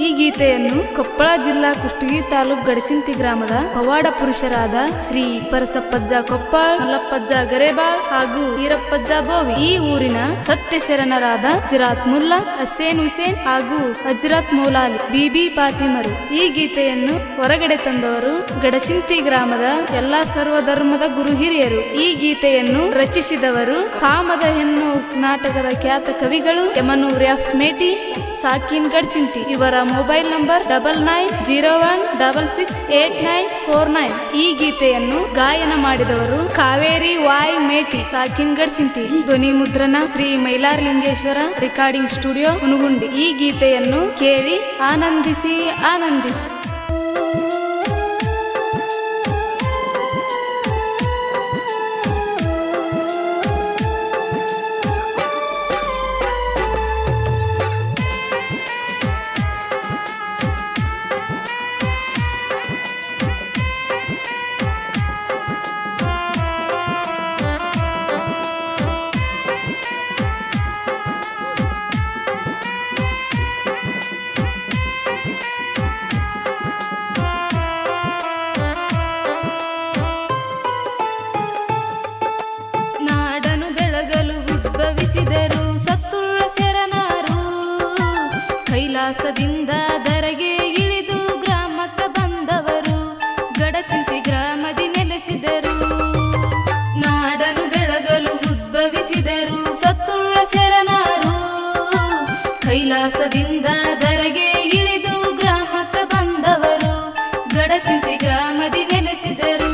ಈ ಗೀತೆಯನ್ನು ಕೊಪ್ಪಳ ಜಿಲ್ಲಾ ಕುಷ್ಟಗಿ ತಾಲೂಕು ಗಡಚಿಂತಿ ಗ್ರಾಮದ ಪವಾಡ ಪುರುಷರಾದ ಶ್ರೀ ಪರಸಪ್ಪಜ್ಜ ಕೊಪ್ಪಳ, ಮಲ್ಲಪ್ಪಜ್ಜ ಗರೇಬಾಳ್ ಹಾಗೂ ಈರಪ್ಪಜ್ಜ ಬೋವಿ ಈ ಊರಿನ ಸತ್ಯ ಶರಣರಾದ ಜಿರಾತ್ ಮುಲ್ಲಾ, ಹಸೇನ್ ಹುಸೇನ್ ಹಾಗೂ ಹಜರತ್ ಮೌಲಾಲಿ ಬಿಬಿ ಫಾತಿಮರು. ಈ ಗೀತೆಯನ್ನು ಹೊರಗಡೆ ತಂದವರು ಗಡಚಿಂತಿ ಗ್ರಾಮದ ಎಲ್ಲಾ ಸರ್ವಧರ್ಮದ ಗುರು ಹಿರಿಯರು. ಈ ಗೀತೆಯನ್ನು ರಚಿಸಿದವರು ಕಾಮದ ಹೆಣ್ಣು ನಾಟಕದ ಖ್ಯಾತ ಕವಿಗಳು ಯಮನೂರ್ ಎಫ್ ಮೇಟಿ, ಸಾಕಿನ್ ಗಡಚಿಂತಿ. ಇವರ ಮೊಬೈಲ್ ನಂಬರ್ 9901668949. ಈ ಗೀತೆಯನ್ನು ಗಾಯನ ಮಾಡಿದವರು ಕಾವೇರಿ ವಾಯ್ ಮೇಟಿ, ಸಾಕಿನ್ ಗಡಚಿಂತಿ. ಧ್ವನಿ ಮುದ್ರಣ ಶ್ರೀ ಮೈಲಾರಲಿಂಗೇಶ್ವರ ರೆಕಾರ್ಡಿಂಗ್ ಸ್ಟುಡಿಯೋ, ಹುನಗುಂಡಿ. ಈ ಗೀತೆಯನ್ನು ಕೇಳಿ ಆನಂದಿಸಿ. ಉದ್ಭವಿಸಿದರು ಸತ್ತುಳ್ಳ ಶರಣರು, ಕೈಲಾಸದಿಂದ ಧರೆಗೆ ಇಳಿದು ಗ್ರಾಮಕ್ಕೆ ಬಂದವರು, ಗಡಚಿಂತಿ ಗ್ರಾಮದಿ ನೆಲೆಸಿದರು. ನಾಡನು ಬೆಳಗಲು ಉದ್ಭವಿಸಿದರು ಸತ್ತುಳ್ಳ ಶರಣರು, ಕೈಲಾಸದಿಂದ ಧರೆಗೆ ಇಳಿದು ಗ್ರಾಮಕ್ಕೆ ಬಂದವರು, ಗಡಚಿಂತಿ ಗ್ರಾಮದಿ ನೆಲೆಸಿದರು.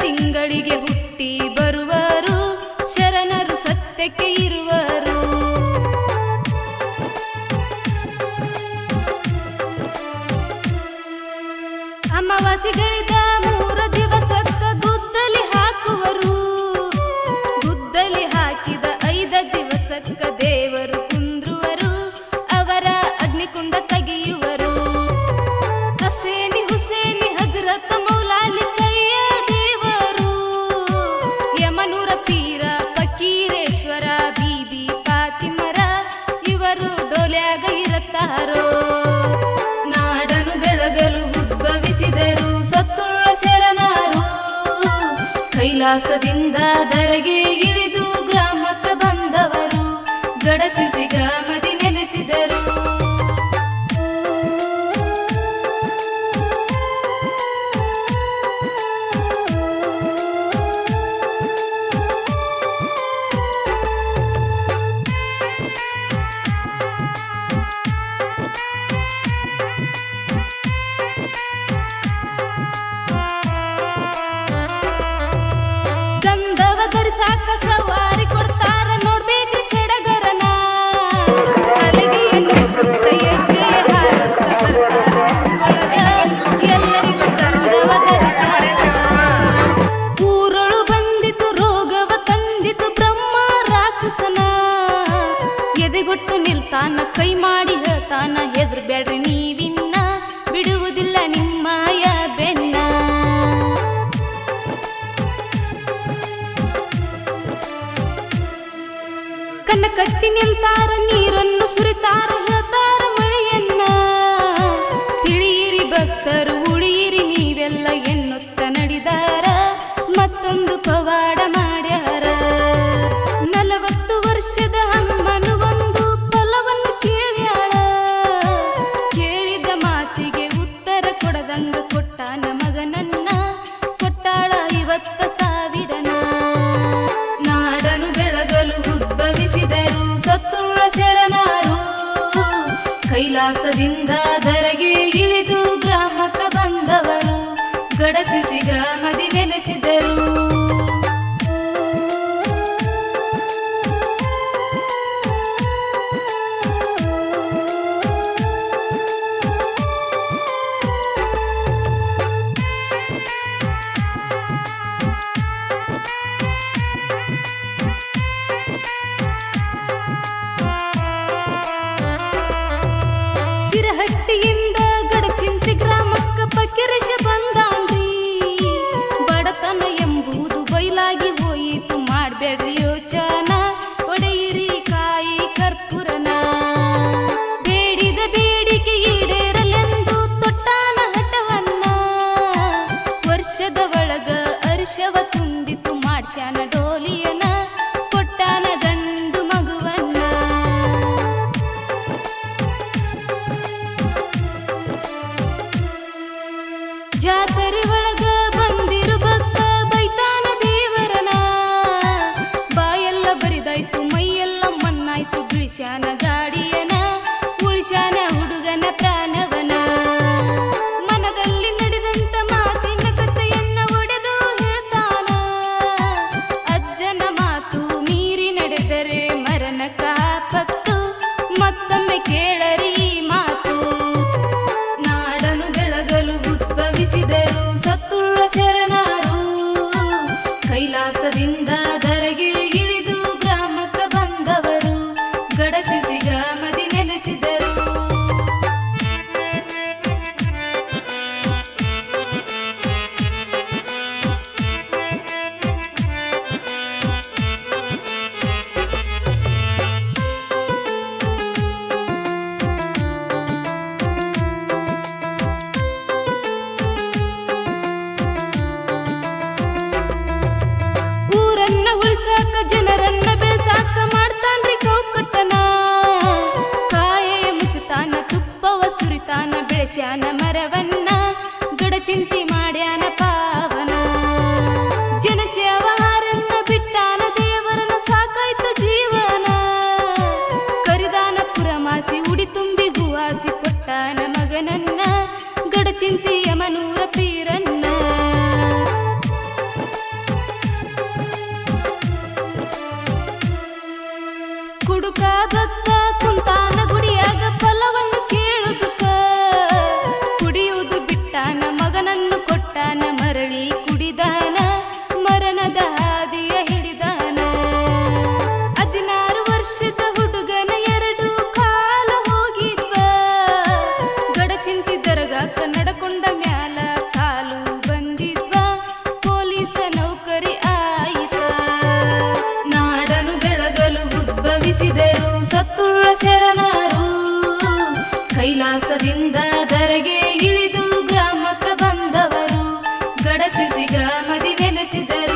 ತಿಂಗಳಿಗೆ ಹುಟ್ಟಿ ಬರುವರು ಶರಣರು, ಸತ್ಯಕ್ಕೆ ಇರುವರು. ಅಮಾವಾಸ್ಯೆಗಳಿದ 3 ದಿವಸಕ್ಕ ಗುದ್ದಲಿ ಹಾಕುವರು, ಗುದ್ದಲಿ ಹಾಕಿದ 5 ದಿವಸಕ್ಕ ದೇವರು ಕುಂದ್ರುವರು, ಅವರ ಅಗ್ನಿಕುಂಡ ತೆಗೆಯುವರು. ಹಸೇನಿ ಹುಸೇನಿ ಹಜರತ್ ಮೌಲಾಲಿ ಯಮನೂರ ಪೀರ ಫಕೀರೇಶ್ವರ ಬಿಬಿ ಫಾತಿಮರ, ಇವರು ಡೋಲ್ಯಾಗ ಇರುತ್ತಾರೋ. ನಾಡನು ಬೆಳಗಲು ಉದ್ಭವಿಸಿದರು ಸತ್ತುಳ್ಳ ಶರಣರು, ಕೈಲಾಸದಿಂದ ಧರೆಗೆ ಇಳಿದು ಗ್ರಾಮಕ್ಕೆ ಬಂದವರು, ಗಡಚಿಂತಿ ಗ್ರಾಮದಿ ನೆಲೆಸಿದರು. ಧರಿಸಾಕ ಸವಾರಿ ಕೊಡ್ತಾರ ನೋಡ್ಬೇಕ್ರಿ ಸಡಗರನ, ಅಲಗಿಯನ್ನು ಸುತ್ತ ಹೆಜ್ಜೆ ಹಾಡುತ್ತ ಬರ್ತಾರ ಊರೊಳಗ, ಎಲ್ಲರಿಗೂ ಗಂಧವ ಧರಿಸಾರ. ಊರೊಳು ಬಂದಿತು ರೋಗವ ತಂದಿತು ಬ್ರಹ್ಮ ರಾಕ್ಷಸನ, ಎದೆಗೊಟ್ಟು ನಿಲ್ತಾನ ಕೈ ಮಾಡಿ ಹೇಳ್ತಾನ, ಹೆದರ್ಬೇಡ್ರಿ ನೀವಿನ್ನ ಬಿಡುವುದಿಲ್ಲ ನಿಮ್ಮಯ ಬೆನ್ನ. ಕನ್ನ ಕಟ್ಟಿ ನಿಲ್ತಾರ ನೀರನ್ನು ಸುರಿತಾರ, ಹೇಳ್ತಾರ ಮಳೆಯನ್ನ, ತಿಳಿಯಿರಿ ಭಕ್ತರು ಉಳಿಯಿರಿ ನೀವೆಲ್ಲ ಎನ್ನುತ್ತ ನಡೆದಾರ, ಮತ್ತೊಂದು ಪವಾಡ ಮಾಡ್ಯಾರ. 40 ವರ್ಷದ ಅಮ್ಮನು ಒಂದು ಫಲವನ್ನು ಕೇಳ್ಯಾಳ, ಕೇಳಿದ ಮಾತಿಗೆ ಉತ್ತರ ಕೊಡದಂಗ ಕೊಟ್ಟಾನ ಮಗನನ್ನ, ಕೊಟ್ಟಾಳ 50,000. ನಾಡನು ಬೆಳಗಲು ಉದ್ಭವಿಸಿದರು ಸತ್ತುಳ್ಳ ಶರಣರು, ಕೈಲಾಸದಿಂದ ಧರೆಗೆ ಬನಹಟ್ಟಿಯಿಂದ ಗಡಚಿಂತಿ ಗ್ರಾಮಕ್ಕ ಪಕ್ಕಿರಶ ಬಂದಾನ್ರಿ. ಬಡತನ ಎಂಬುದು ಬಯಲಾಗಿ ಹೋಯಿತು, ಮಾಡ್ಬೇಡ್ರಿ ಯೋಚನ, ಒಡೆಯಿರಿ ಕಾಯಿ ಕರ್ಪೂರನ. ಬೇಡಿದ ಬೇಡಿಕೆ ಈಡೇರಲೆಂದು ತೊಟ್ಟಾನ ಹಠವನ್ನ, ವರ್ಷದ ಒಳಗ ಅರಿಶವ ತುಂಬಿತು ಮಾಡ್ಸ್ಯಾನ ಡೋಲಿಯನ, ಕೊಟ್ಟಾನ ಗಂಡು ಮಗುವನ್ನ. ಜಾತರೆ ಒಳಗ ಬಂದಿರು ಭಕ್ತ ಬೈತಾನ ದೇವರನ, ಬಾಯೆಲ್ಲ ಬರಿದಾಯ್ತು ಮೈಯೆಲ್ಲ ಮಣ್ಣಾಯ್ತು, ಬೀಳ್ಸ್ಯಾನ ಗಾಡಿಯನ, ಉಳಿಸ್ಯಾನ ಹುಡುಗನ ಪ್ರಾಣವನ. ಮನದಲ್ಲಿ ನಡೆದಂತ ಮಾತಿನ ಕಥೆಯನ್ನ ಒಡೆದು ಹೇಳ್ತಾನ, ಅಜ್ಜನ ಮಾತು ಮೀರಿ ನಡೆದರೆ ಮರಣ ಕಾಪತ್ತು, ಮತ್ತೊಮ್ಮೆ ಕೇಳರಿ ಈ ಮಾತು. ನಾಡನು ಬೆಳಗಲು ಉದ್ಭವಿಸಿದರು ಸತ್ತುಳ್ಳ ಶರಣರು, ಕೈಲಾಸದಿಂದ ಧರೆಗಿಳಿ ಇಳಿದು ಗ್ರಾಮಕ್ಕೆ ಬಂದವರು, ಗಡಚಿಂತಿ ಗ್ರಾಮದಿ ನೆಲೆಸಿದರು. ಊರನ್ನ ಉಳಿಸಾಕ ಜನರನ್ನ ಬೆಳೆಸಾಕ ಮಾಡ್ತಾನ್ರಿ ಕೌಕಟ್ಟನ, ಕಾಯೆಯ ಮುಚ್ಚತಾನ ತುಪ್ಪವ ಸುರಿತಾನ, ಬೆಳೆಸ್ಯಾನ ಮರವನ್ನ, ಗಡಚಿಂತಿ ಮಾಡ್ಯಾನ ಪಾವನ. ಜನಸ್ಯಾವಹಾರನ್ನ ಬಿಟ್ಟಾನ ದೇವರನ, ಸಾಕಾಯ್ತು ಜೀವನ, ಕರಿದಾನ ಪುರಮಾಸಿ ಉಡಿ ತುಂಬಿ ಹೂವಾಸಿ ಕೊಟ್ಟಾನ ಮಗನನ್ನ, ಗಡಚಿಂತಿ ಯಮನೂರ ಪೀರನ್ನ. ಕುಡುಕ ಭಕ್ತ ಕುಂತಾನ ಗುಡಿಯಾಗ ಫಲವನ್ನು ಕೇಳುವುದಕ್ಕ, ಕುಡಿಯುವುದು ಬಿಟ್ಟಾನ ಮಗನನ್ನು ಕೊಟ್ಟಾನ, ಮರಳಿ ಕುಡಿದಾನ, ಮರಣದ ಹಾದಿಯ ಹಿಡಿದಾನ. 16 ವರ್ಷದ ಹುಡುಗನ 2 ಕಾಲ ಹೋಗಿದ್ವ, ಗಡಚಿಂತಿ ದರ್ಗಾಕ ನಡಕೊಂಡ ಮ್ಯಾಲ ಕಾಲು ಬಂದಿದ್ವ, ಪೊಲೀಸ ನೌಕರಿ ಆಯಿತ. ನಾಡನು ಬೆಳಗಲು ಉದ್ಭವಿಸಿದರು ಸತ್ತುಳ್ಳ ಶರಣರು, ಕೈಲಾಸದಿಂದ ಧರೆಗೆ ಇಳಿದು ಗ್ರಾಮಕ್ಕೆ ಬಂದವರು, ಗಡಚಿಂತಿ ಗ್ರಾಮದಿ ನೆಲೆಸಿದರು.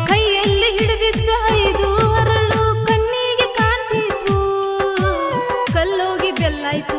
ಕೈಯಲ್ಲಿ ಹಿಡಿದಿದ್ದ 5 ಹರಳು ಕಣ್ಣಿಗೆ ಕಾಣ್ತಿದ್ವು, ಕಲ್ಲೋಗಿ ಬೆಲ್ಲಾಯ್ತು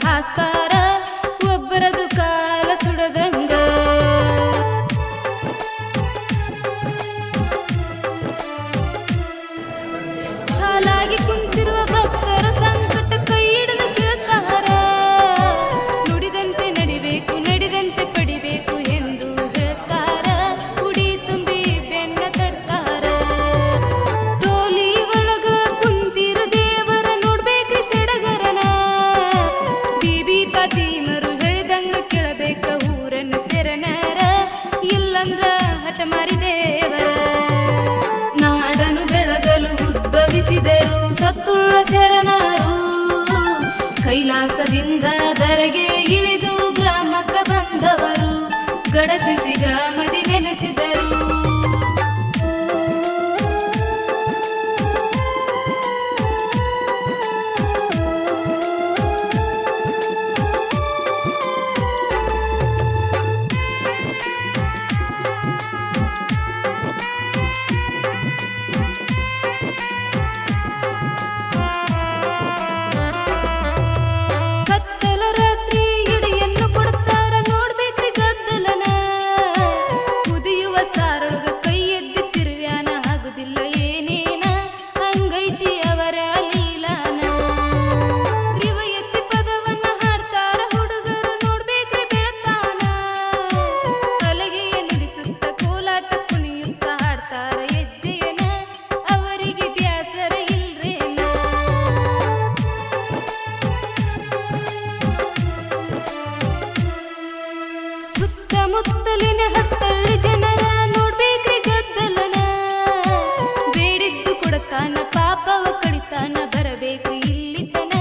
ಹಾಸ್ತಾರ ಒಬ್ಬರದು ಕಾಲ ಸುಡದಂಗ. ಸಾಲಾಗಿ ಕುಂತಿರುವ ಭಕ್ತರ ಸಂಕಟ ಕೈ ಹಿಡಿದು ಕೇಳ್ತಾರ. ನುಡಿದಂತೆ ನಡಿಬೇಕು ನಡೆದಂತೆ ಪಡಿಬೇಕು ಎಂದು ಹೇಳ್ತಾರ. ಉಡಿ ತುಂಬಿ ಬೆನ್ನ ತಡ್ತಾರ. ಟೋಲಿ ಒಳಗ ಕುಂತಿರು ದೇವರ ನೋಡ್ಬೇಕ್ರಿ ಸಡಗರನ. ಬೀಬಿ ಪಾತಿಮರು ಹೇಳಿದಂಗ ಕೇಳಬೇಕ ಊರನ್ನ ಶರಣರ. ಇಲ್ಲಂದ್ರ ಹಠ ಮಾರಿ ದೇವರ. ನಾಡನು ಬೆಳಗಲು ಉದ್ಭವಿಸಿದರು ಸತ್ತುಳ್ಳ ಶರಣರು. ಕೈಲಾಸದಿಂದ ಧರೆಗೆ ಇಳಿದು ಗ್ರಾಮಕ್ಕ ಬಂದವರು. ಗಡಚಿಂತಿ ಗ್ರಾಮದಿ ನೆಲೆಸಿದರು. ಕತ್ತಲ ರಾತ್ರಿ ಇಡಿಯನ್ನು ಕೊಡ್ತಾರ ನೋಡ್ಬೇಕ್ರಿ ಗದ್ದಲನ. ಕುದಿಯುವ ಸಾರೊಳಗ ಕೈ ಎದ್ದಿ ತಿರುವ್ಯಾನ ಆಗುದಿಲ್ಲ ಏನೇನ. ಹಂಗೈತಿ ಅವರ ಲೀಲಾನ. ರಿವಯತ್ತಿ ಪದವನ್ನ ಹಾಡ್ತಾರ ಹುಡುಗರು ನೋಡ್ಬೇಕ್ರಿ ಬೆಳತಾನ. ಹಲಗೆಯ ನುಡಿಸುತ್ತ ಕೋಲಾಟ ಕುಣಿಯುತ್ತ ಹಾಡ್ತಾರ ಹೆಜ್ಜೆಯನ. ಅವರಿಗೆ ಬ್ಯಾಸರ ಇಲ್ರೇನ. ಸುತ್ತಮುತ್ತಲಿನ ಹತ್ತಳ್ಳಿ ಜನರ ನೋಡ್ಬೇಕ್ರಿ ಗದ್ದಲನ. ಬೇಡಿದ್ದು ಕೊಡತಾನ ಪಾಪವ ಕಡಿತಾನ. ಬರಬೇಕ್ರಿ ಇಲ್ಲಿತನ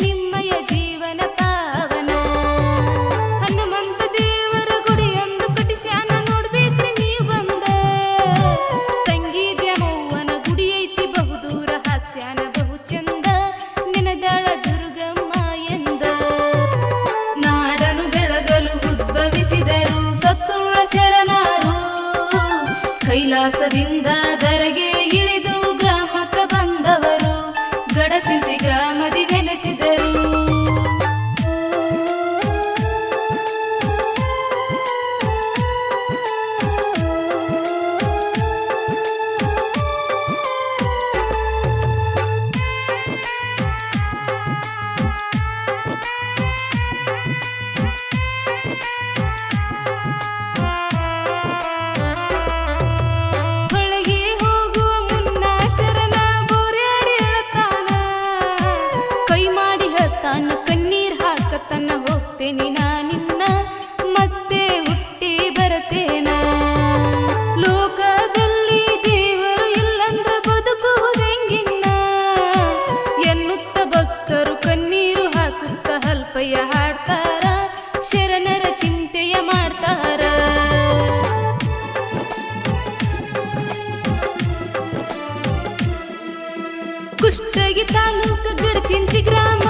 ನಿಮ್ಮಯ ಜೀವನ ಪಾವನ. ಹನುಮಂತ ದೇವರ ಗುಡಿಯೊಂದು ಕಟಿಸ್ಯಾನ ನೋಡ್ಬೇಕ್ರಿ ನೀವ್ ಬಂದ. ತಂಗಿ ದ್ಯಾಮವ್ವನ ಗುಡಿ ಐತಿ ಬಹುದೂರ ಹಾಸ್ಯಾನ ಬಹು ಚಂದ. ನೆನದಾಳ ದುರ್ಗಮ್ಮ ಎಂದ. ನಾಡನು ಬೆಳಗಲು ಉದ್ಭವಿಸಿದರು ಸತ್ತುಳ್ಳ ಶರಣರು. ಕೈಲಾಸದಿಂದ ಧರೆಗೆ ಇಳಿದು ಗ್ರಾಮಕ್ಕ ಬಂದವರು. ಗಡಚಿಂತಿ ಗ್ರಾಮದಿ ನೆಲೆಸಿದರು. ಹೊಳಗೆ ಹೋಗುವ ಮುನ್ನ ಶರಣ ಬೋರ್ಯಾಡಿ ಹೇಳ್ತಾನ. ಕೈ ಮಾಡಿ ಹೇಳ್ತಾನ ಕಣ್ಣೀರ್ ಹಾಕತನ. ಹೋಗ್ತೇನೆ ನಾನಿನ್ನ ಮತ್ತೆ ಹುಟ್ಟಿ ಬರತೇನ. ಲೋಕದಲ್ಲಿ ದೇವರು ಇಲ್ಲಂದ್ರ ಬದುಕುವುದೆಂಗಿನ್ನ. ಎನ್ನುತ್ತ ಭಕ್ತರು ಕಣ್ಣೀರು ಹಾಕುತ್ತ ಹಲ್ಪಯ್ಯ ಹಾಡ್ತಾರ. ಶರಣರ ಚಿಂತೆಯ ಮಾಡ್ತಾರ. ಕುಷ್ಟಗಿ ತಾಲೂಕ ಗಡಚಿಂತಿ ಗ್ರಾಮ